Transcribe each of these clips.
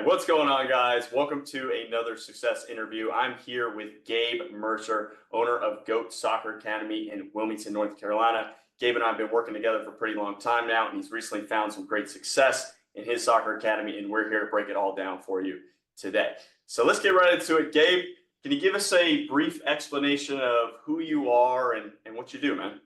what's going on, guys? Welcome to another success interview. I'm here with Gabe Mercer, owner of GOAT Soccer Academy in Wilmington, North Carolina. Gabe and I have been working together for a pretty long time now, and he's recently found some great success in his soccer academy, and we're here to break it all down for you today. So let's get right into it. Gabe, can you give us a brief explanation of who you are and what you do, man?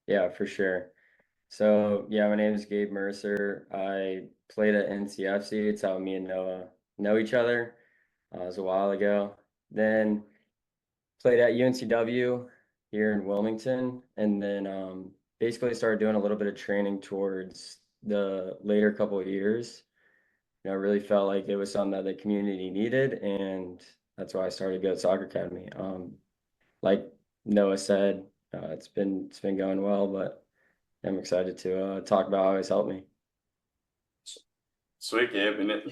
Yeah, for sure. So yeah, my name is Gabe Mercer. I played at NCFC. It's how me and Noah know each other. It was a while ago. Then played at UNCW here in Wilmington, and then basically started doing a little bit of training towards the later couple of years. I really felt like it was something that the community needed, and that's why I started Go Soccer Academy. Like Noah said, it's been going well, but I'm excited to talk about how it's helped me. Sweet, Gabe. And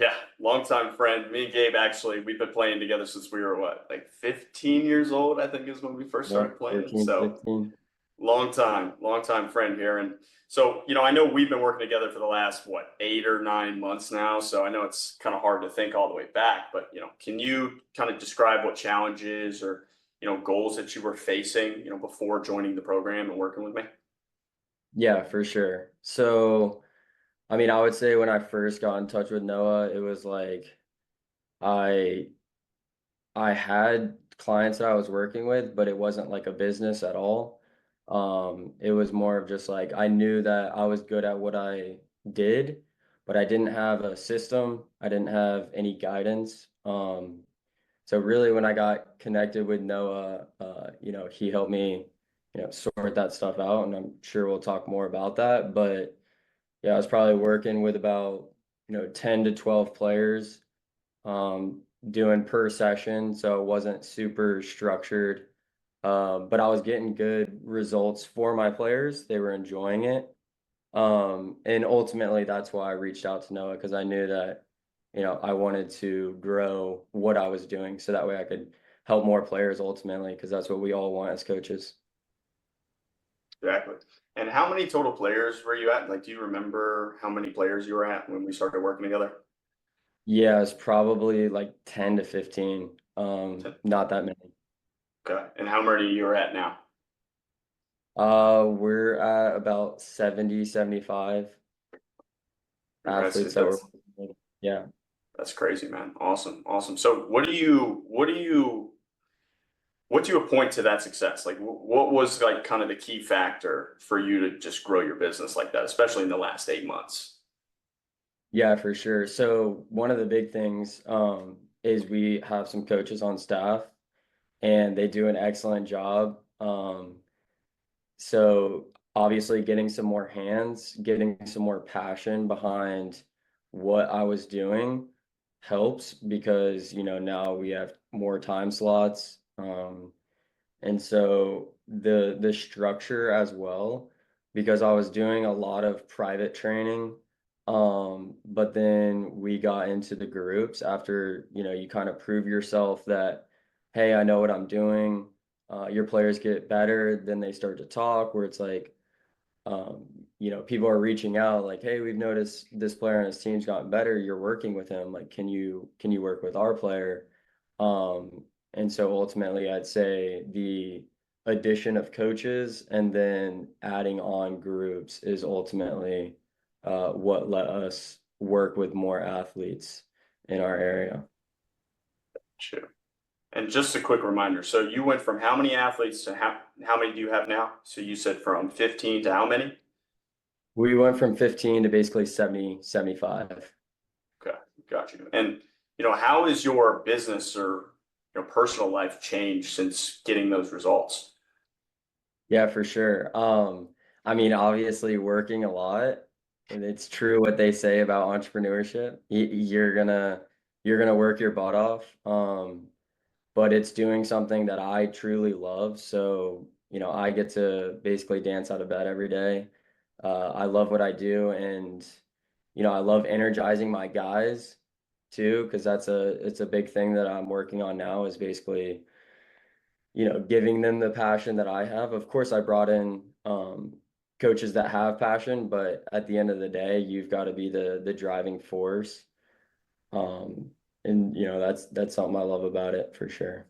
longtime friend. Me and Gabe, actually, we've been playing together since we were, like 15 years old, I think is when we first Yeah, started playing. 14, So 15. long time friend here. And so, I know we've been working together for the last, 8 or 9 months now. So I know it's kind of hard to think all the way back, but, can you kind of describe what challenges or, goals that you were facing, before joining the program and working with me? Yeah, for sure. So, I mean, I would say when I first got in touch with Noah, it was like I I had clients that I was working with, but it wasn't like a business at all. It was more of just like I knew that I was good at what I did, but I didn't have a system. I didn't have any guidance. So really, when I got connected with Noah, he helped me, sort that stuff out, and I'm sure we'll talk more about that. But yeah, I was probably working with about, 10 to 12 players, doing per session, so it wasn't super structured. But I was getting good results for my players. They were enjoying it. And ultimately that's why I reached out to Noah because I knew that, I wanted to grow what I was doing so that way I could help more players ultimately, because that's what we all want as coaches. Exactly. And how many total players were you at? Like, do you remember how many players you were at when we started working together? Yeah, it's probably like 10 to 15. 10. Not that many. Okay. And how many you are at now? We're at about 70, 75 athletes Impressive. that we're That's working with. Yeah. that's crazy, man. Awesome. Awesome. So what do you point to that success? Like what was like kind of the key factor for you to just grow your business like that, especially in the last 8 months? Yeah, for sure. So one of the big things is we have some coaches on staff and they do an excellent job. So obviously getting some more hands, getting some more passion behind what I was doing helps because, now we have more time slots. And so the structure as well, because I was doing a lot of private training, but then we got into the groups after, you kind of prove yourself that, hey, I know what I'm doing. Your players get better, then they start to talk where it's like, um, people are reaching out like, hey, we've noticed this player on his team's gotten better. You're working with him. Like, can you work with our player? And so ultimately, I'd say the addition of coaches and then adding on groups is ultimately what let us work with more athletes in our area. Sure. And just a quick reminder. So you went from how many athletes to how many do you have now? So you said from 15 to how many? We went from 15 to basically 70, 75. Okay, got you. And how has your business or your personal life changed since getting those results? Yeah, for sure. I mean, obviously working a lot, and it's true what they say about entrepreneurship. You're gonna work your butt off. But it's doing something that I truly love. So, I get to basically dance out of bed every day. I love what I do, and I love energizing my guys too, because it's a big thing that I'm working on now is basically giving them the passion that I have. Of course, I brought in coaches that have passion, but at the end of the day, you've got to be the driving force. Um, and that's something I love about it for sure.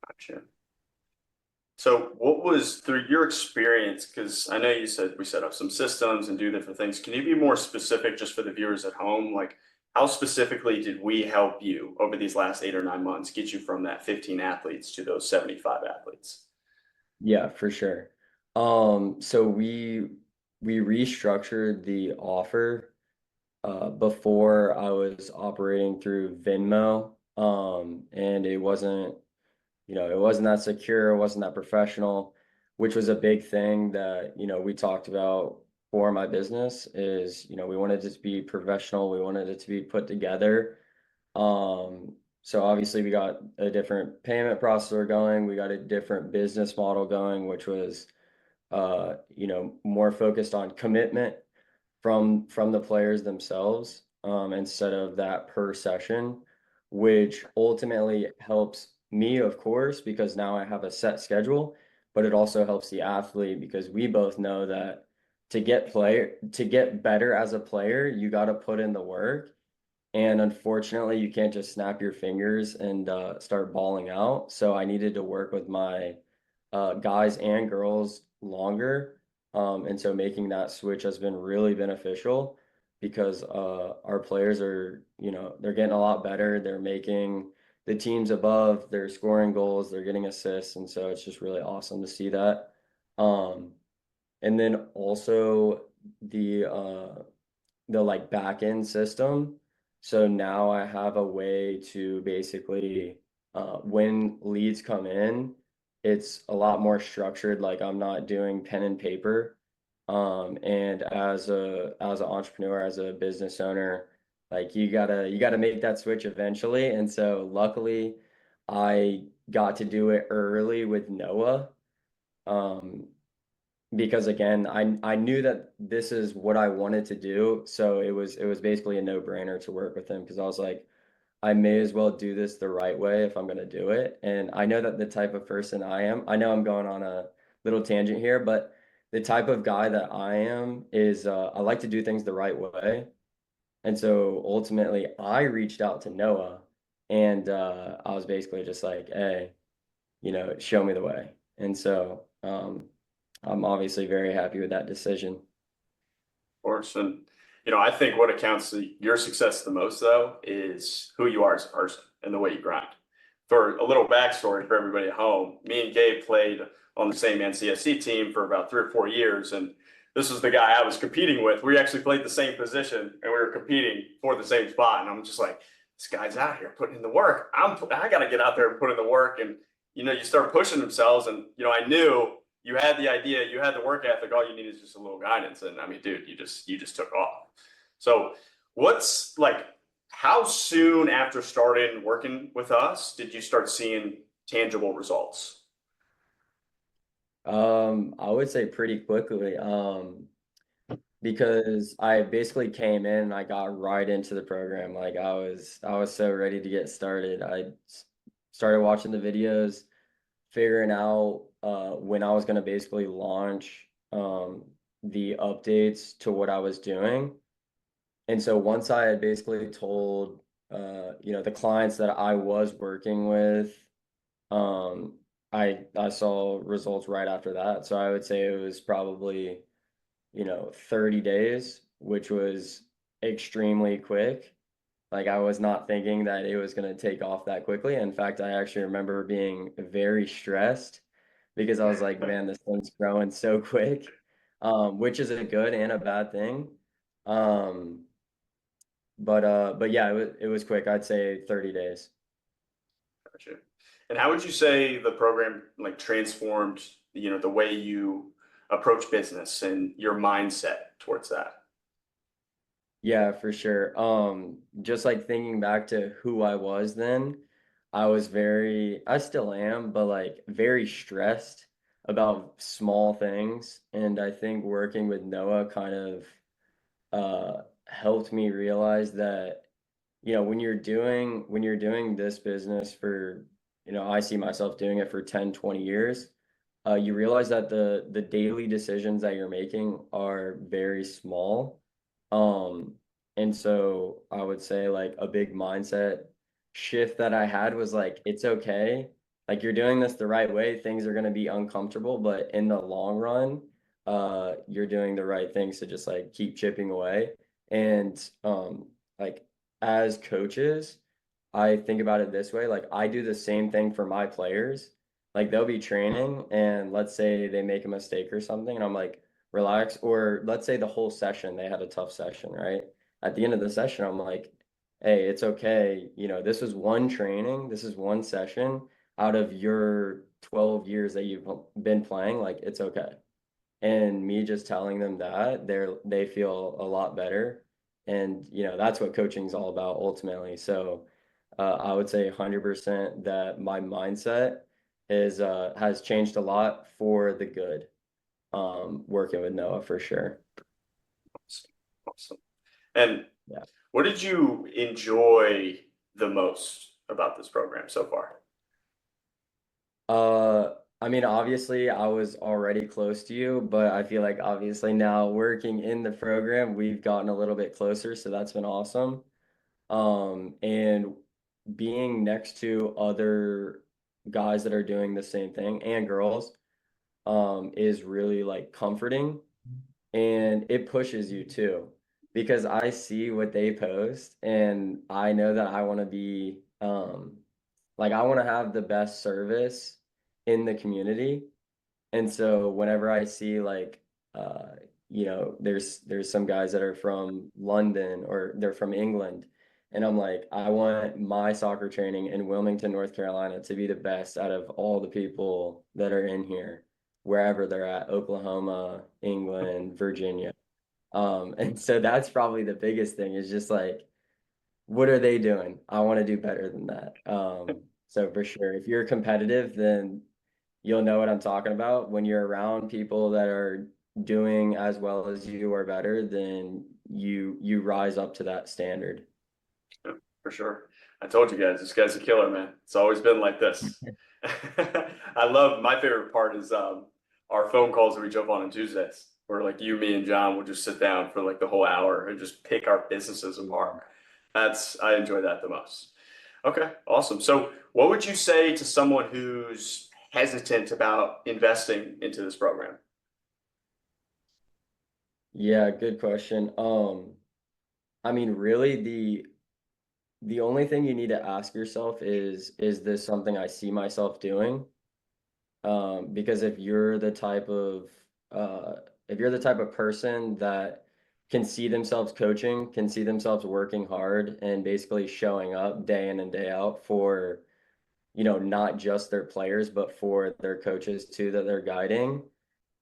Gotcha. So, what was through your experience? Because I know you said we set up some systems and do different things. Can you be more specific just for the viewers at home? Like, how specifically did we help you over these last 8 or 9 months get you from that 15 athletes to those 75 athletes? Yeah, for sure. So we restructured the offer before I was operating through Venmo. And it wasn't that secure, it wasn't that professional, which was a big thing that, we talked about for my business is, we wanted it to be professional, we wanted it to be put together. So obviously we got a different payment processor going, we got a different business model going, which was more focused on commitment from the players themselves, instead of that per session, which ultimately helps me, of course, because now I have a set schedule, but it also helps the athlete because we both know that to get better as a player, you got to put in the work. And unfortunately, you can't just snap your fingers and start balling out. So I needed to work with my guys and girls longer. And so making that switch has been really beneficial because our players are, they're getting a lot better. They're making the teams above, they're scoring goals, they're getting assists. And so it's just really awesome to see that. And then also the uh, the like back end system. So now I have a way to basically, when leads come in, it's a lot more structured. Like I'm not doing pen and paper. And as an entrepreneur, as a business owner, like you gotta make that switch eventually. And so luckily, I got to do it early with Noah. Um, because again, I knew that this is what I wanted to do, so it was basically a no-brainer to work with him because I was like, I may as well do this the right way if I'm going to do it. And I know that the type of person I am, I know I'm going on a little tangent here, but the type of guy that I am is I like to do things the right way. And so ultimately, I reached out to Noah and I was basically just like, hey, show me the way. And so I'm obviously very happy with that decision. Course. And, I think what accounts to your success the most, though, is who you are as a person and the way you grind. For a little backstory for everybody at home, me and Gabe played on the same NCSC team for about 3 or 4 years. And this is the guy I was competing with. We actually played the same position and we were competing for the same spot. And I'm just like, this guy's out here putting in the work. I got to get out there and put in the work. And, you start pushing themselves. And, I knew you had the idea, you had the work ethic. All you need is just a little guidance. And I mean, dude, you just took off. So, what's like? How soon after starting working with us did you start seeing tangible results? I would say pretty quickly, because I basically came in and I got right into the program. Like I was so ready to get started. Started watching the videos, figuring out when I was going to basically launch the updates to what I was doing. And so once I had basically told the clients that I was working with, um, I saw results right after that. So I would say it was probably 30 days, which was extremely quick. Like I was not thinking that it was going to take off that quickly. In fact, I actually remember being very stressed because I was like, man, this thing's growing so quick, which is a good and a bad thing. Um, but yeah, it was quick. I'd say 30 days. Gotcha. And how would you say the program like transformed, the way you approach business and your mindset towards that? Yeah, for sure. Just like thinking back to who I was then, I still am, but like very stressed about small things. And I think working with Noah kind of helped me realize that, when you're doing this business for, I see myself doing it for 10, 20 years, you realize that the daily decisions that you're making are very small. Um, And so I would say like a big mindset shift that I had was like, it's okay. Like you're doing this the right way. Things are going to be uncomfortable, but in the long run, you're doing the right things to just like keep chipping away. And like as coaches, I think about it this way, like I do the same thing for my players. Like they'll be training and let's say they make a mistake or something, and I'm like, relax. Or let's say the whole session, they had a tough session, right? At the end of the session, I'm like, hey, it's okay. You know, this is one training, this is one session out of your 12 years that you've been playing. Like, it's okay. And me just telling them that, they feel a lot better. And, you know, that's what coaching is all about ultimately. So I would say 100% that my mindset is has changed a lot for the good, working with Noah for sure. Awesome. And Yeah. what did you enjoy the most about this program so far? Uh, I mean, obviously, I was already close to you, but I feel like obviously now working in the program, we've gotten a little bit closer, so that's been awesome. And being next to other guys that are doing the same thing and girls, is really like comforting, and it pushes you too, because I see what they post and I know that I want to be, like I want to have the best service in the community. And so whenever I see like uh there's some guys that are from London or they're from England, and I'm like, I want my soccer training in Wilmington, North Carolina to be the best out of all the people that are in here, wherever they're at, Oklahoma, England, Virginia. And so that's probably the biggest thing is just like, what are they doing? I want to do better than that. So for sure, if you're competitive, then you'll know what I'm talking about. When you're around people that are doing as well as you or better, then you rise up to that standard. Yeah, for sure. I told you guys, this guy's a killer, man. It's always been like this. I love my favorite part is our phone calls that we jump on Tuesdays, where like you, me, and John will just sit down for like the whole hour and just pick our businesses apart. I enjoy that the most. Okay, awesome. So, what would you say to someone who's hesitant about investing into this program? Yeah, good question. I mean, really the only thing you need to ask yourself is this something I see myself doing? Because if you're the type of person that can see themselves coaching, can see themselves working hard and basically showing up day in and day out for, not just their players, but for their coaches too that they're guiding,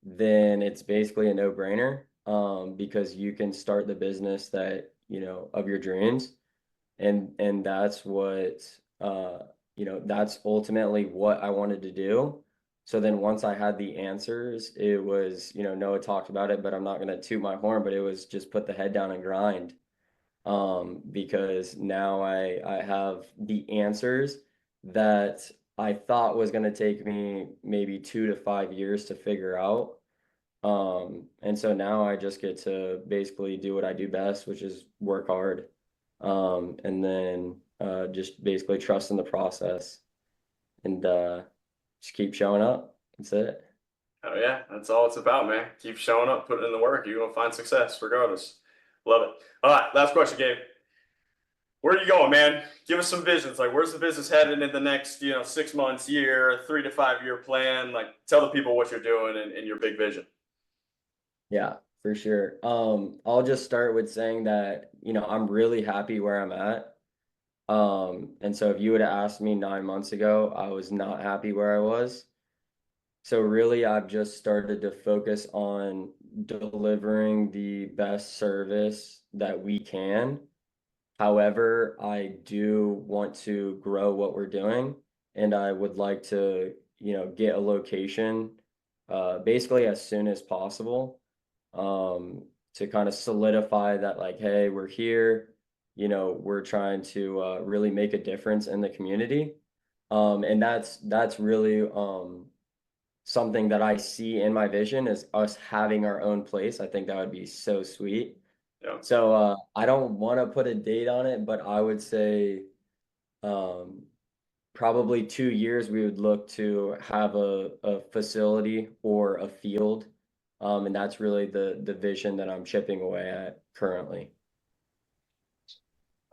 then it's basically a no-brainer. Because you can start the business that, of your dreams, and that's what that's ultimately what I wanted to do. So then once I had the answers, it was, Noah talked about it, but I'm not going to toot my horn, but it was just put the head down and grind. Because now I have the answers that I thought was going to take me maybe 2 to 5 years to figure out. And so now I just get to basically do what I do best, which is work hard. And then just basically trust in the process, and just keep showing up. That's it. Oh yeah, that's all it's about, man. Keep showing up, putting in the work. You're gonna find success regardless. Love it. All right, last question, Gabe. Where are you going, man? Give us some visions. Like, where's the business headed in the next, 6 months, year, 3 to 5 year plan? Like, tell the people what you're doing and your big vision. Yeah, for sure. I'll just start with saying that, I'm really happy where I'm at. And so if you would have asked me 9 months ago, I was not happy where I was. So really, I've just started to focus on delivering the best service that we can. However, I do want to grow what we're doing, and I would like to, get a location basically as soon as possible, to kind of solidify that, like, hey, we're here, we're trying to really make a difference in the community. And that's really something that I see in my vision is us having our own place. I think that would be so sweet. Yeah. So I don't want to put a date on it, but I would say um, probably 2 years we would look to have a facility or a field. And that's really the vision that I'm chipping away at currently.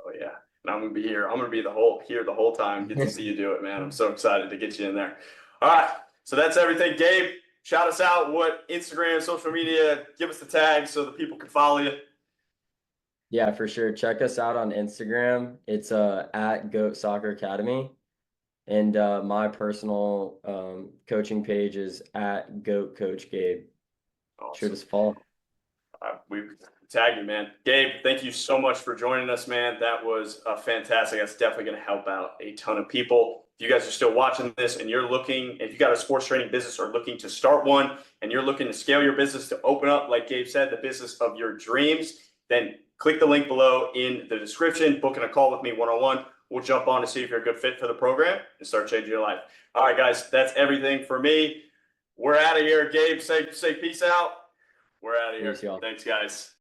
Oh yeah. And I'm gonna be here. I'm gonna be the whole time. Get to see you do it, man. I'm so excited to get you in there. All right. So that's everything. Gabe, shout us out. What Instagram, social media, give us the tag so the people can follow you. Yeah, for sure. Check us out on Instagram. It's at Goat Soccer Academy. And my personal coaching page is at Goat Coach Gabe. Shoot Awesome. us a follow. We tag you, man. Gabe, thank you so much for joining us, man. That was fantastic. That's definitely going to help out a ton of people. If you guys are still watching this and you're looking, if you got a sports training business or looking to start one and you're looking to scale your business to open up, like Gabe said, the business of your dreams, then click the link below in the description, booking a call with me one-on-one. We'll jump on to see if you're a good fit for the program and start changing your life. All right, guys, that's everything for me. We're out of here. Gabe, say peace out. We're out of here. Peace, y'all. Thanks, guys.